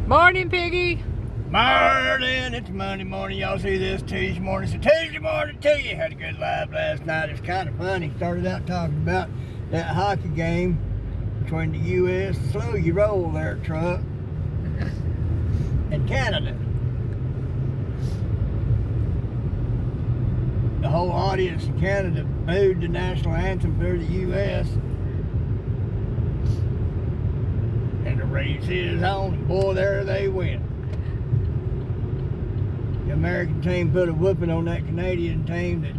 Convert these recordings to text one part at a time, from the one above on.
Morning, Piggy. Morning, it's Monday morning. Y'all see this Tuesday morning. It's a Tuesday morning to you. Had a good live last night. It's kind of funny. Started out talking about that hockey game between the U.S. Slow you roll there, truck, and Canada. The whole audience in Canada booed the national anthem for the U.S. And the race is on, and boy, there they went. The American team put a whooping on that Canadian team that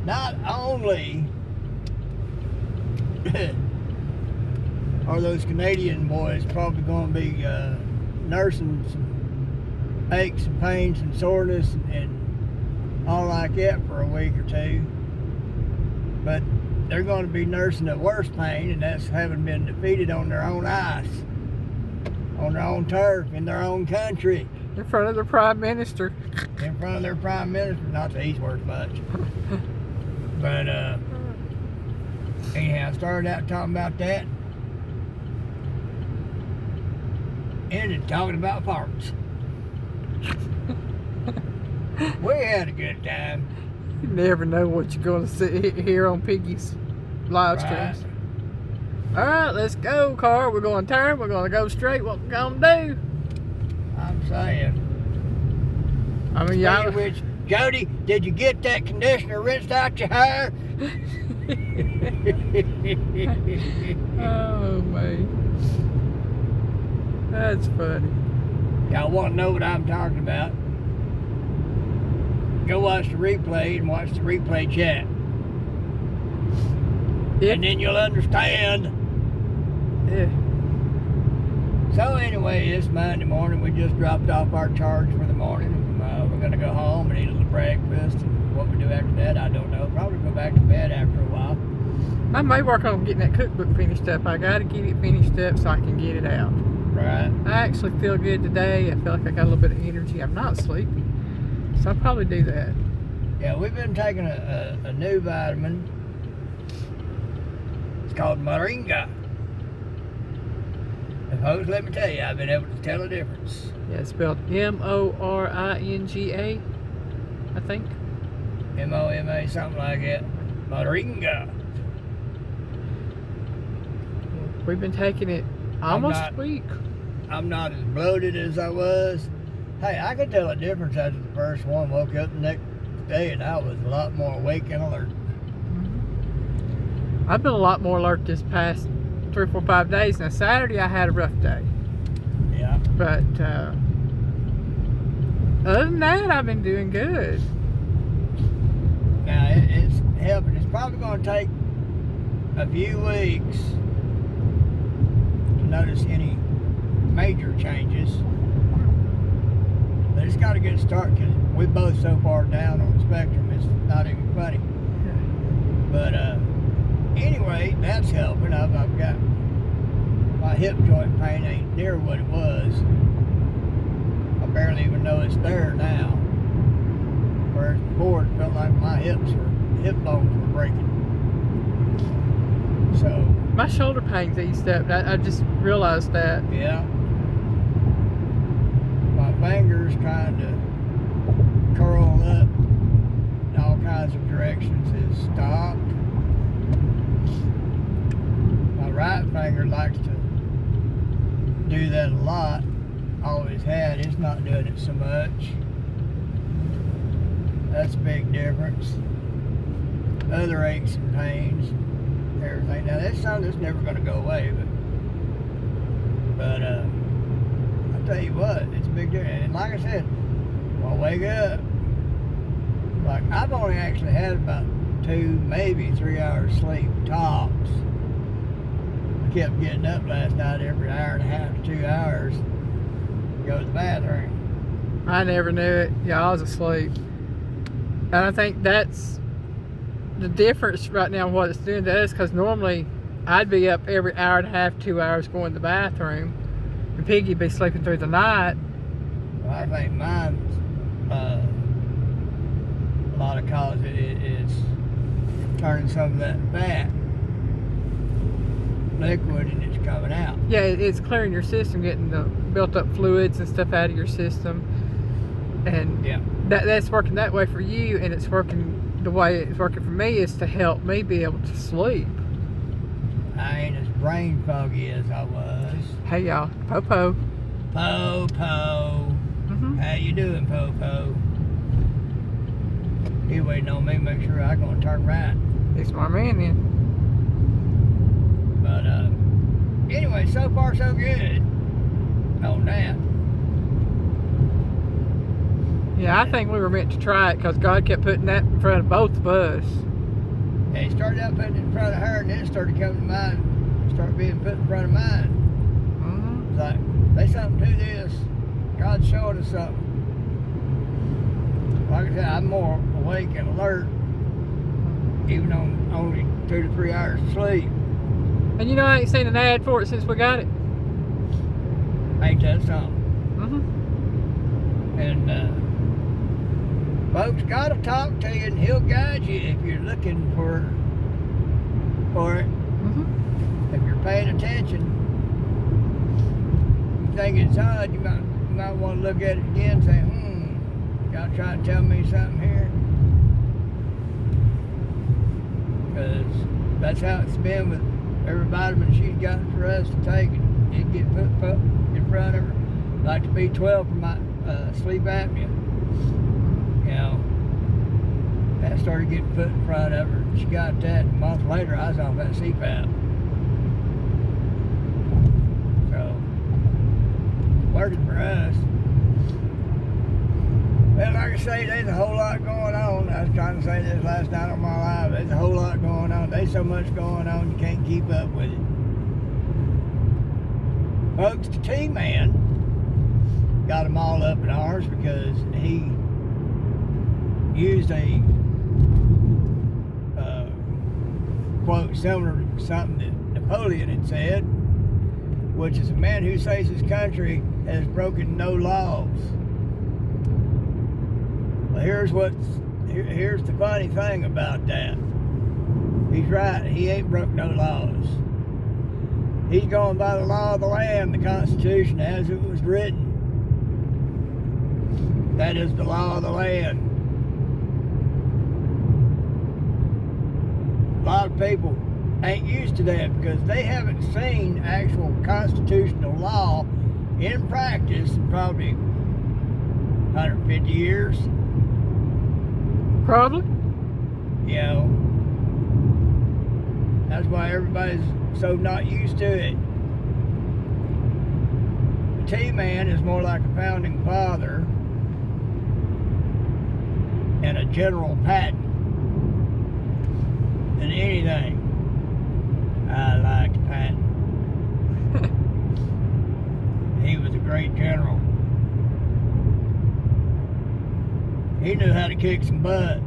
not only are those Canadian boys probably going to be nursing some aches and pains and soreness and all like that for a week or two, but they're going to be nursing the worst pain, and that's having been defeated on their own ice, on their own turf, in their own country. In front of the Prime Minister. In front of their Prime Minister. Not that he's worth much. But, anyhow, I started out talking about that. Ended talking about farts. We had a good time. You never know what you're going to see here on Piggy's live streams. All right, let's go, car. We're going to turn. We're going to go straight. What we're going to do? I'm saying. I mean, y'all. Which, Jody, did you get that conditioner rinsed out your hair? Oh, man. That's funny. Y'all want to know what I'm talking about? Go watch the replay and watch the replay chat. Yeah. And then you'll understand. Yeah. So anyway, it's Monday morning. We just dropped off our charge for the morning. We're going to go home and eat a little breakfast. And what we do after that, I don't know. Probably go back to bed after a while. I may work on getting that cookbook finished up. I got to get it finished up so I can get it out. Right. I actually feel good today. I feel like I got a little bit of energy. I'm not sleepy. So I'll probably do that. Yeah, we've been taking a new vitamin. It's called Moringa. And folks, let me tell you, I've been able to tell a difference. Yeah, it's spelled M-O-R-I-N-G-A, I think. M-O-M-A, something like that. Moringa. We've been taking it almost a week. I'm not as bloated as I was. Hey, I could tell a difference after the first one. Woke up the next day and I was a lot more awake and alert. I've been a lot more alert this past 3, 4, 5 days. Now, Saturday I had a rough day. Yeah. But other than that, I've been doing good. Now, it's helping. It's probably going to take a few weeks to notice any major changes. But it's got a good start because we're both so far down on the spectrum, it's not even funny. But anyway, that's helping. I've got my hip joint pain ain't near what it was. I barely even know it's there now. Whereas before it felt like my hip bones were breaking. So My shoulder pain's eased up. I just realized that. yeah. My fingers trying to curl up in all kinds of directions has stopped. My right finger likes to do that a lot. Always had. It's not doing it so much. That's a big difference. Other aches and pains, everything. Now that's something that's never going to go away, but I'll tell you what, it's a big difference. And like I said, when I wake up, like I've only actually had about 2, maybe 3 hours sleep tops. I kept getting up last night every hour and a half to 2 hours to go to the bathroom. I never knew it. Yeah, I was asleep. And I think that's the difference right now, what it's doing to us, because normally I'd be up every hour and a half, 2 hours going to the bathroom, and Piggy'd be sleeping through the night. Well, I think mine's a lot of cause it's turning some of that fat liquid and it's coming out. Yeah, it's clearing your system, getting the built up fluids and stuff out of your system, and Yeah. that's working that way for you, and it's working the way it's working for me is to help me be able to sleep. I ain't as brain foggy as I was. Hey y'all, Popo. Popo. How you doing, Popo? He waiting on me, make sure I'm gonna turn right. He's my man then. But anyway, so far so good on that. Yeah, I think we were meant to try it because God kept putting that in front of both of us. Yeah, he started out putting it in front of her, and then it started coming to mine. Started being put in front of mine. It's like, there's something to this. God's showing us something. Like I said, I'm more awake and alert, even on only 2 to 3 hours of sleep. And you know, I ain't seen an ad for it since we got it. Ain't that something? And folks gotta talk to you, and he'll guide you if you're looking for it. If you're paying attention. You think it's odd, you might want to look at it again and say, y'all trying to tell me something here? Because that's how it's been with every vitamin she's gotten for us to take. It get put in front of her. Like the B12 for my sleep apnea. You know, that started getting put in front of her. She got that. A month later, I was off that CPAP. So, working for us. Well, like I say, there's a whole lot going on. I was trying to say this last night on my live. There's a whole lot going on. There's so much going on, you can't keep up with it. Folks, the T-Man got them all up in arms because he used a quote similar to something that Napoleon had said, which is a man who says his country has broken no laws. Well, here's the funny thing about that. He's right. He ain't broke no laws. He's going by the law of the land, the Constitution, as it was written. That is the law of the land. A lot of people ain't used to that because they haven't seen actual constitutional law in practice in probably 150 years. Probably. You know, that's why everybody's so not used to it. The T-Man is more like a founding father and a general Patton than anything. I liked Patton. He was a great general. He knew how to kick some butt.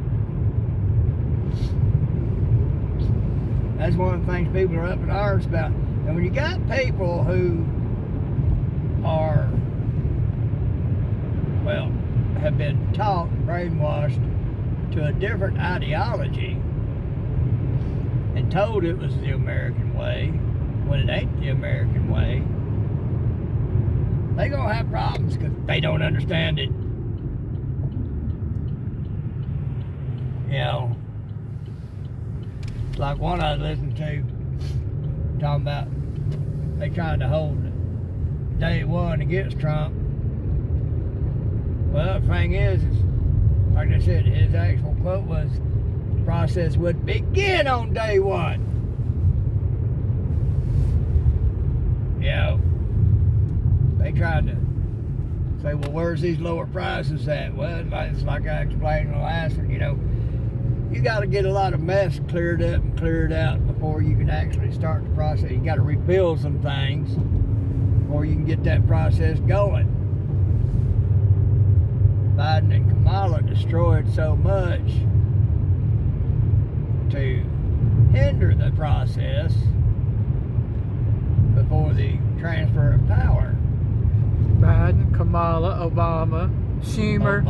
That's one of the things people are up in arms about. And when you got people who are, well, have been taught, brainwashed to a different ideology and told it was the American way when it ain't the American way, they gonna have problems because they don't understand it. You know, it's like one I listened to talking about they trying to hold day one against Trump. Well, the thing is like I said, his actual quote was, the process would begin on day one. You know, they tried to say, well, where's these lower prices at? Well, it's like I explained in the last one, you know, you got to get a lot of mess cleared up and cleared out before you can actually start the process. You got to rebuild some things before you can get that process going. Biden and Kamala destroyed so much to hinder the process before the transfer of power. Biden, Kamala, Obama, Schumer,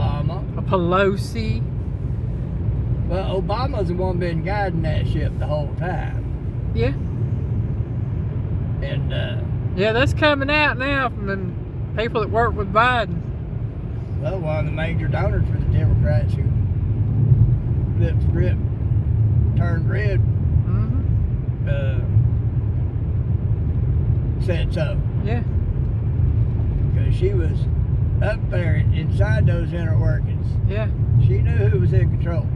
Pelosi. Well, Obama's the one been guiding that ship the whole time. Yeah. And yeah, that's coming out now from the people that work with Biden. well, one of the major donors for the Democrats who flipped script, turned red, said so. Yeah. Because she was up there inside those inner workings. Yeah. She knew who was in control.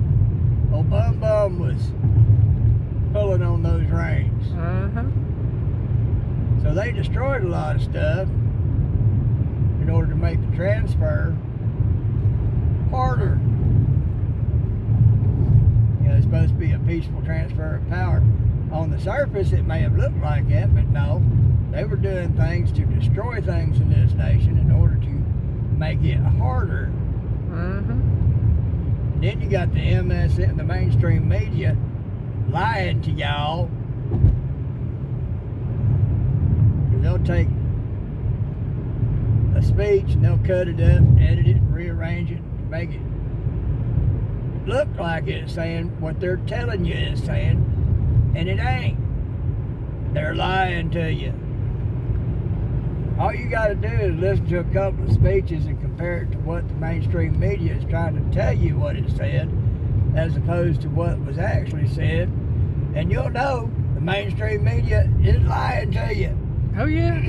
Old Bum Bum was pulling on those reins. So they destroyed a lot of stuff in order to make the transfer harder. You know, it's supposed to be a peaceful transfer of power. On the surface, it may have looked like that, but no. They were doing things to destroy things in this nation in order to make it harder. And then you got the MSN, the mainstream media, lying to y'all. They'll take a speech and they'll cut it up, edit it, and rearrange it to make it look like it's saying what they're telling you it's saying, and it ain't. They're lying to you. All you got to do is listen to a couple of speeches and compare it to what the mainstream media is trying to tell you what it said, as opposed to what was actually said, and you'll know the mainstream media is lying to you. Oh, yeah.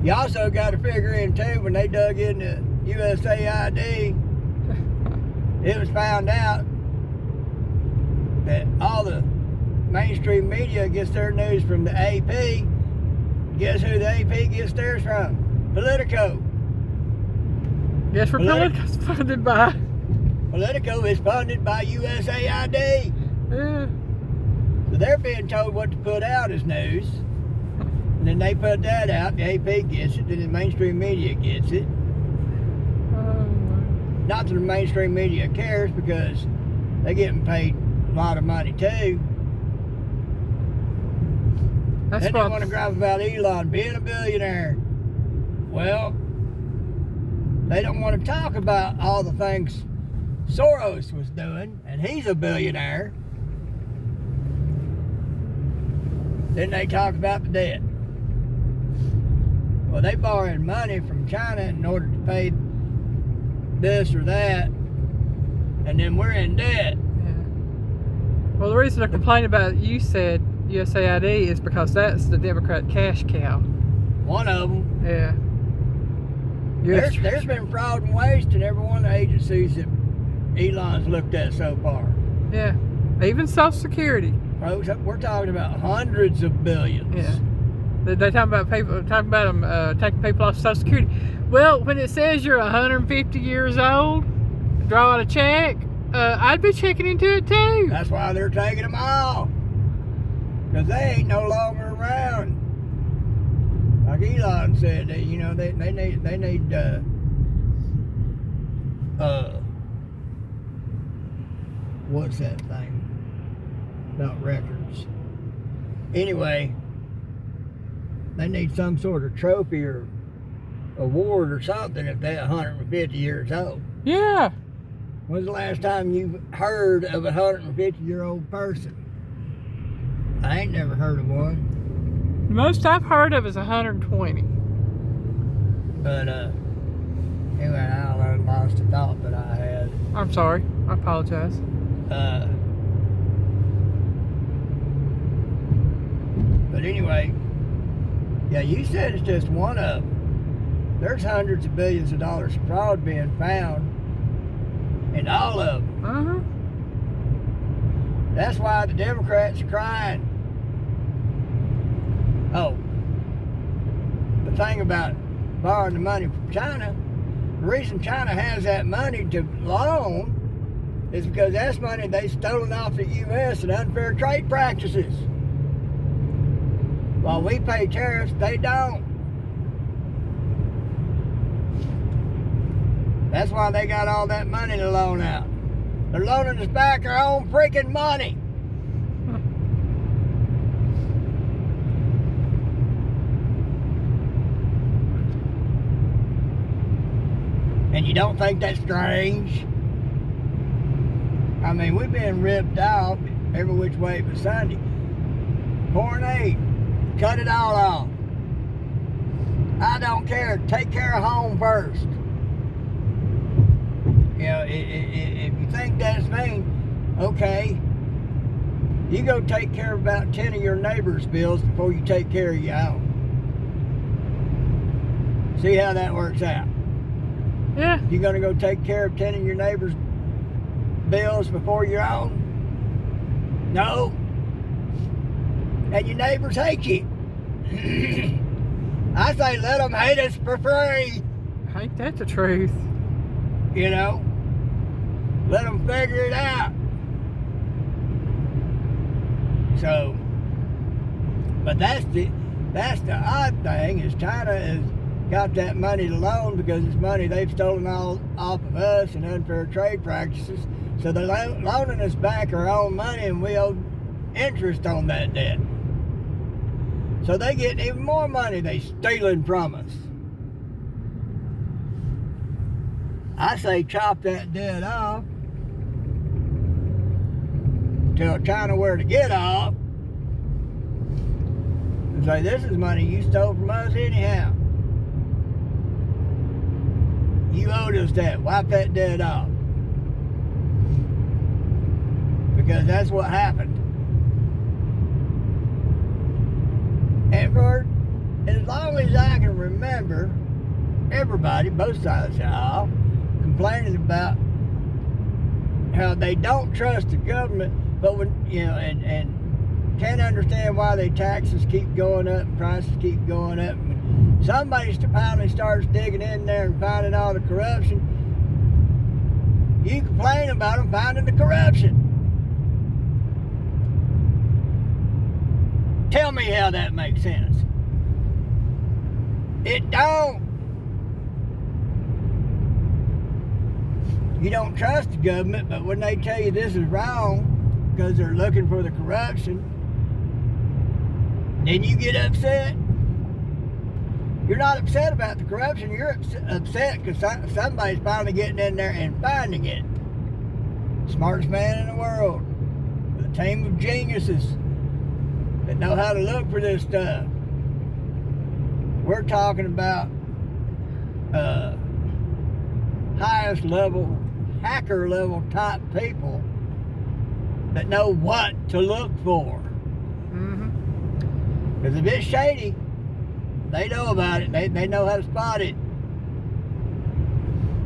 You also got to figure in, too, when they dug into USAID, it was found out that all the mainstream media gets their news from the AP. Guess who the AP gets theirs from? Politico. Guess where Politico's funded by? Politico is funded by USAID. Yeah. So they're being told what to put out as news. And then they put that out, the AP gets it, then the mainstream media gets it. Not that the mainstream media cares, because they're getting paid a lot of money too. That's Then they want to grab about Elon being a billionaire. Well, they don't want to talk about all the things Soros was doing, and he's a billionaire. Then they talk about the debt. Well, they borrowed money from China in order to pay this or that, and then we're in debt. Yeah. Well, the reason they're complaining about, you said, USAID is because that's the Democrat cash cow. One of them. Yeah. There's been fraud and waste in every one of the agencies that Elon's looked at so far. Yeah. Even Social Security. Folks, we're talking about hundreds of billions. Yeah. They talking about people, them taking people off Social Security. Well, when it says you're 150 years old, draw out a check, I'd be checking into it too. That's why they're taking them off, because they ain't no longer around. Like Elon said, they need what's that thing? Not records. Anyway, they need some sort of trophy or award or something if they're 150 years old. Yeah. When's the last time you heard of a 150-year-old person? I ain't never heard of one. The most I've heard of is 120. But anyway, I lost the thought that I had. I'm sorry. I apologize. But anyway, yeah, you said it's just one of them. There's hundreds of billions of dollars of fraud being found in all of them. That's why the Democrats are crying. Oh, the thing about borrowing the money from China, the reason China has that money to loan is because that's money they've stolen off the U.S. in unfair trade practices. While we pay tariffs, they don't. That's why they got all that money to loan out. They're loaning us back our own freaking money. And you don't think that's strange? I mean, we've been ripped off every which way but Sunday. Foreign aid. Cut it all off. I don't care. Take care of home first. You know, if you think that's mean, okay, you go take care of about 10 of your neighbors' bills before you take care of your own. See how that works out. Yeah. You gonna go take care of 10 of your neighbors' bills before your own? No. And your neighbors hate you. I say let them hate us for free. Ain't that the truth? You know? Let them figure it out. So, but that's the odd thing is China has got that money to loan because it's money they've stolen all off of us and unfair trade practices. So they're loaning us back our own money and we owe interest on that debt. So they get even more money they stealing from us. I say chop that debt off. Tell China where to get off. And say this is money you stole from us anyhow. You owed us that. Wipe that debt off. Because that's what happened. And for as long as I can remember, everybody, both sides of the aisle, complaining about how they don't trust the government, but when you know, and can't understand why their taxes keep going up and prices keep going up. When somebody finally starts digging in there and finding all the corruption, you complain about them finding the corruption. Tell me how that makes sense. It don't. You don't trust the government, but when they tell you this is wrong because they're looking for the corruption, then you get upset. You're not upset about the corruption, you're upset because somebody's finally getting in there and finding it. Smartest man in the world, with a team of geniuses that know how to look for this stuff. We're talking about highest level, hacker level type people that know what to look for. Because if it's shady, they know about it. They know how to spot it.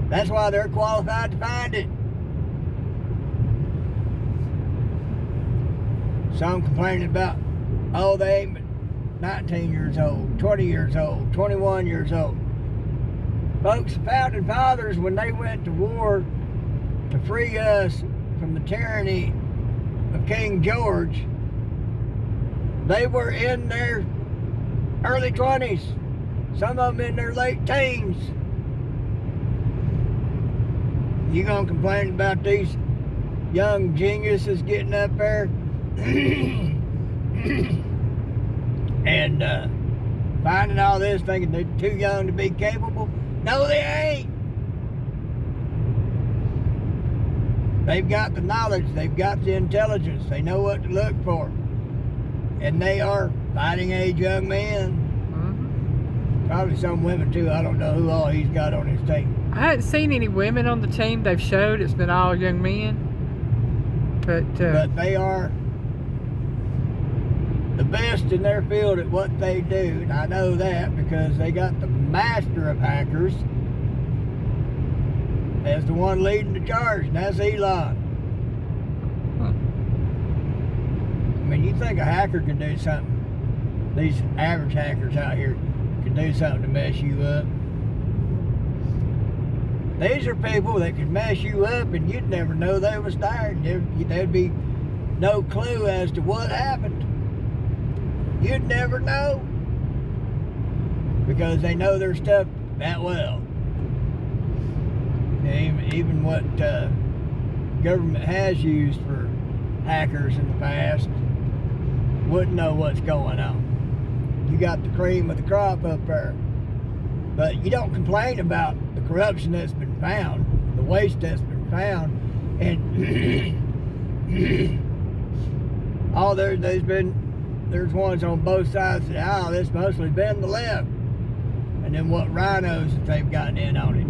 That's why they're qualified to find it. Some complaining about, oh, they ain't 19 years old, 20 years old, 21 years old. Folks, the founding fathers, when they went to war to free us from the tyranny of King George, they were in their early 20s, some of them in their late teens. You gonna complain about these young geniuses getting up there and finding all this, thinking they're too young to be capable? No, they ain't. They've got the knowledge, they've got the intelligence, they know what to look for. And they are fighting age young men. Probably some women too. I don't know who all he's got on his team. I haven't seen any women on the team they've showed. It's been all young men. But they are the best in their field at what they do. And I know that because they got the master of hackers as the one leading the charge, and that's Elon. I mean, you think a hacker can do something? These average hackers out here can do something to mess you up. These are people that can mess you up and you'd never know they was there. There'd be no clue as to what happened. You'd never know. Because they know their stuff that well. Even what government has used for hackers in the past wouldn't know what's going on. You got the cream of the crop up there. But you don't complain about the corruption that's been found, the waste that's been found, and there's been there's ones on both sides of the aisle that's mostly been the left. And then what rhinos that they've gotten in on it.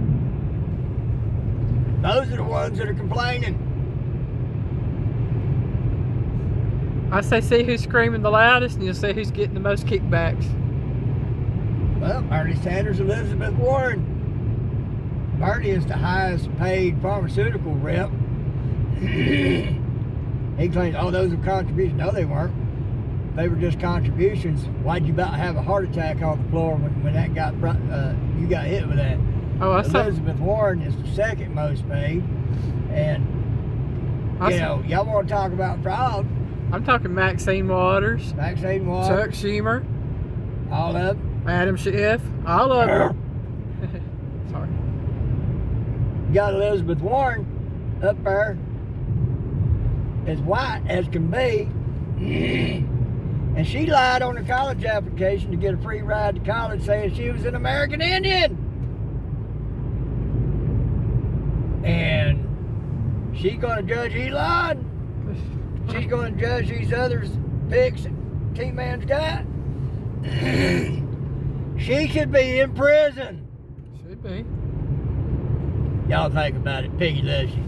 Those are the ones that are complaining. I say see who's screaming the loudest and you'll see who's getting the most kickbacks. Well, Bernie Sanders, Elizabeth Warren. Bernie is the highest paid pharmaceutical rep. He claims, oh, those are contributions. No, they weren't. They were just contributions. Why'd you about have a heart attack on the floor when that got you got hit with that? Oh, I saw. Elizabeth Warren is the second most paid, and y'all want to talk about fraud? I'm talking Maxine Waters, Maxine Waters, Chuck Schumer, all of them. Adam Schiff, all of them. Sorry. You got Elizabeth Warren up there, as white as can be. And she lied on her college application to get a free ride to college saying she was an American Indian. And she's going to judge Elon. She's going to judge these others picks that T-Man's got. She should be in prison. Should be. Y'all think about it. Piggy loves you.